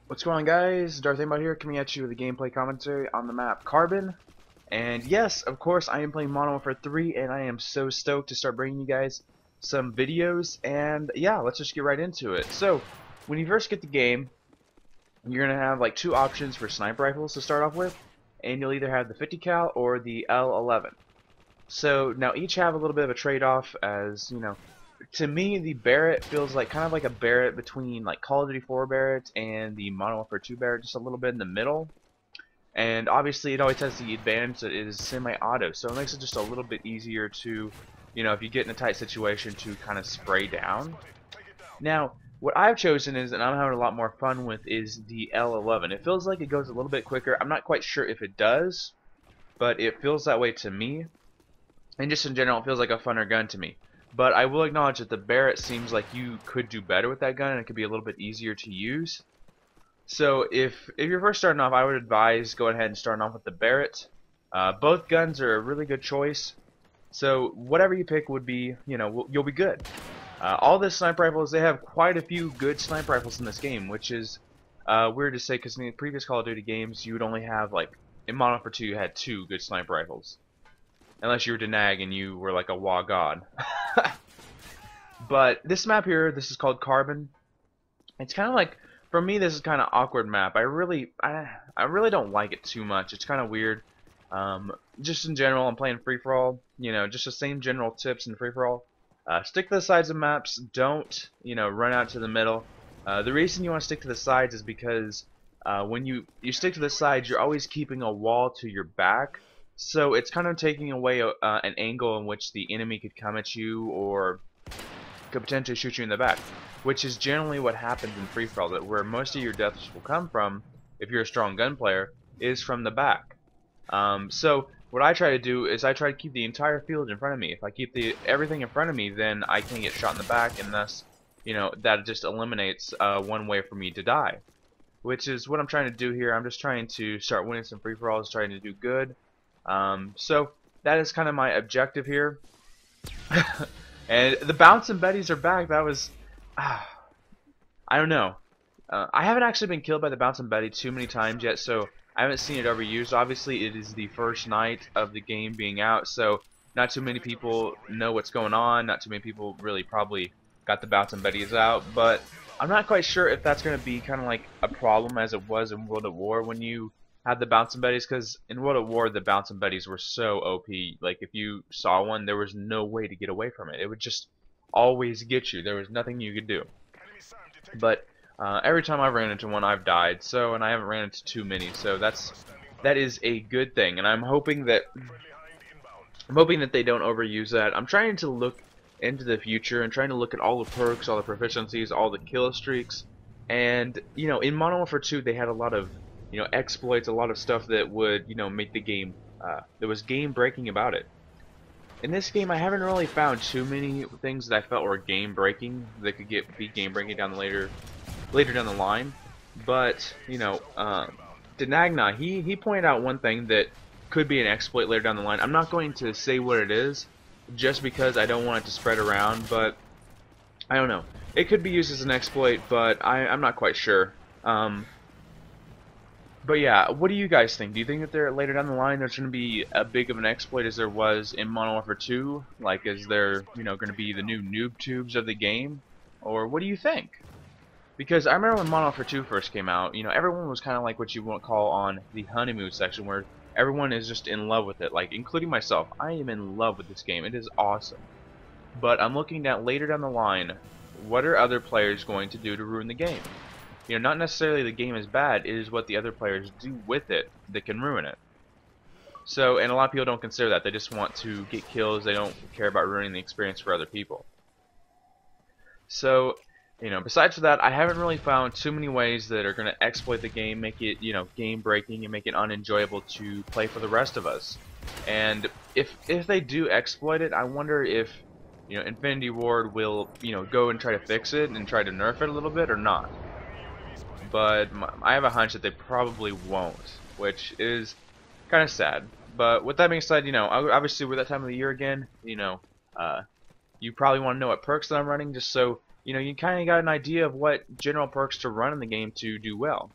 What's going on, guys? Darth AiM here, coming at you with a gameplay commentary on the map Carbon. And yes, of course, I am playing Modern Warfare 3, and I am so stoked to start bringing you guys some videos. And yeah, let's just get right into it. So, when you first get the game, you're gonna have like two options for sniper rifles to start off with, and you'll either have the 50 cal or the L11. So now each have a little bit of a trade-off, as you know. To me, the Barrett feels like kind of like a Barrett between like Call of Duty 4 Barrett and the Modern Warfare 2 Barrett, just a little bit in the middle. And obviously, it always has the advantage that it is semi-auto, so it makes it just a little bit easier to, you know, if you get in a tight situation, to kind of spray down. Now, what I've chosen is, and I'm having a lot more fun with, is the L11. It feels like it goes a little bit quicker. I'm not quite sure if it does, but it feels that way to me. And just in general, it feels like a funner gun to me. But I will acknowledge that the Barrett seems like you could do better with that gun, and it could be a little bit easier to use. So if you're first starting off, I would advise go ahead and start off with the Barrett. Both guns are a really good choice. So whatever you pick would be, you know, you'll be good. All the sniper rifles, they have quite a few good sniper rifles in this game, which is weird to say because in the previous Call of Duty games you would only have, like, in Modern Warfare 2 you had 2 good sniper rifles. Unless you were Denag and you were like a WoW god. But this map here, this is called Carbon. It's kind of like, for me, this is kind of awkward map. I really don't like it too much. It's kind of weird. Just in general, I'm playing free for all. You know, just the same general tips in free for all. Stick to the sides of maps. Don't, you know, run out to the middle. The reason you want to stick to the sides is because when you stick to the sides, you're always keeping a wall to your back. So it's kind of taking away an angle in which the enemy could come at you or could potentially shoot you in the back, which is generally what happens in free-for-all, that where most of your deaths will come from, if you're a strong gun player, is from the back. So what I try to do is I try to keep the entire field in front of me. If I keep everything in front of me, then I can't get shot in the back, and thus, you know, that just eliminates one way for me to die, which is what I'm trying to do here. I'm just trying to start winning some free-for-alls, trying to do good. So that is kind of my objective here. And the bounce and betties are back. That was, I don't know. I haven't actually been killed by the bounce and betty too many times yet, so I haven't seen it overused. Obviously, it is the first night of the game being out, so not too many people know what's going on. Not too many people really probably got the bounce and betties out, but I'm not quite sure if that's going to be kind of like a problem as it was in World at War when you had the bounce and betties, because in World at War the bounce and betties were so OP. Like, if you saw one, there was no way to get away from it. It would just always get you. There was nothing you could do. But every time I've ran into one, I've died. So, and I haven't ran into too many. So that is a good thing. And I'm hoping that they don't overuse that. I'm trying to look into the future and trying to look at all the perks, all the proficiencies, all the kill streaks. And you know, in Modern Warfare 2, they had a lot of, you know, exploits, a lot of stuff that would, you know, make the game, that was game breaking about it. In this game, I haven't really found too many things that I felt were game breaking that could be game breaking down later down the line. But you know, Denagna, he pointed out one thing that could be an exploit later down the line. I'm not going to say what it is, just because I don't want it to spread around. But I don't know. It could be used as an exploit, but I'm not quite sure. But yeah, what do you guys think? Do you think that there later down the line there's going to be a big of an exploit as there was in Modern Warfare 2? Like, is there, you know, going to be the new noob tubes of the game? Or what do you think? Because I remember when Modern Warfare 2 first came out, you know, everyone was kind of like what you want to call on the honeymoon section, where everyone is just in love with it, like including myself. I am in love with this game. It is awesome. But I'm looking at later down the line, what are other players going to do to ruin the game? You know, not necessarily the game is bad, it is what the other players do with it that can ruin it. So, and a lot of people don't consider that. They just want to get kills. They don't care about ruining the experience for other people. So, you know, besides for that, I haven't really found too many ways that are going to exploit the game, make it, you know, game breaking, and make it unenjoyable to play for the rest of us. And if they do exploit it, I wonder if, you know, Infinity Ward will, you know, go and try to fix it and try to nerf it a little bit or not. But I have a hunch that they probably won't, which is kind of sad. But with that being said, you know, obviously we're that time of the year again. You know, you probably want to know what perks that I'm running, just so you know you kind of got an idea of what general perks to run in the game to do well.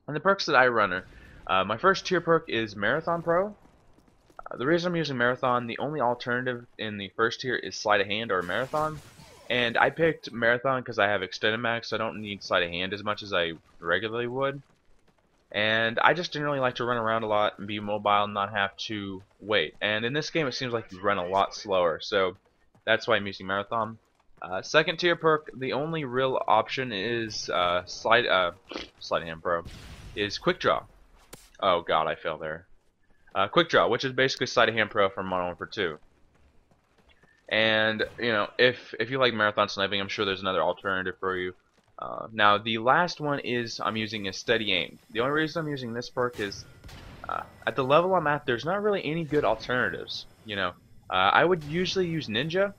And the perks that I run are, my first tier perk is Marathon Pro. The reason I'm using Marathon, the only alternative in the first tier is Sleight of Hand or Marathon. And I picked Marathon because I have Extended Max, so I don't need Sleight of Hand as much as I regularly would. And I just generally like to run around a lot and be mobile and not have to wait. And in this game, it seems like you run a lot slower, so that's why I'm using Marathon. Second tier perk, the only real option is Sleight of Hand Pro, is Quick Draw. Oh god, I fell there. Quick Draw, which is basically Sleight of Hand Pro for Modern Warfare 2. And you know, if you like marathon sniping, I'm sure there's another alternative for you. Now the last one is I'm using a steady aim. The only reason I'm using this perk is at the level I'm at, there's not really any good alternatives. You know, I would usually use Ninja,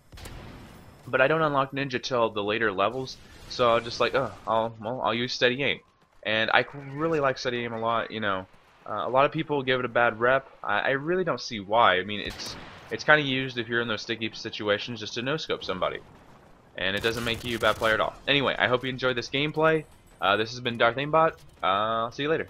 but I don't unlock Ninja till the later levels. So I'll just like, I'll use steady aim, and I really like steady aim a lot. You know, a lot of people give it a bad rep. I really don't see why. I mean, it's kind of used if you're in those sticky situations just to no-scope somebody. And it doesn't make you a bad player at all. Anyway, I hope you enjoyed this gameplay. This has been Darth AiMbot. See you later.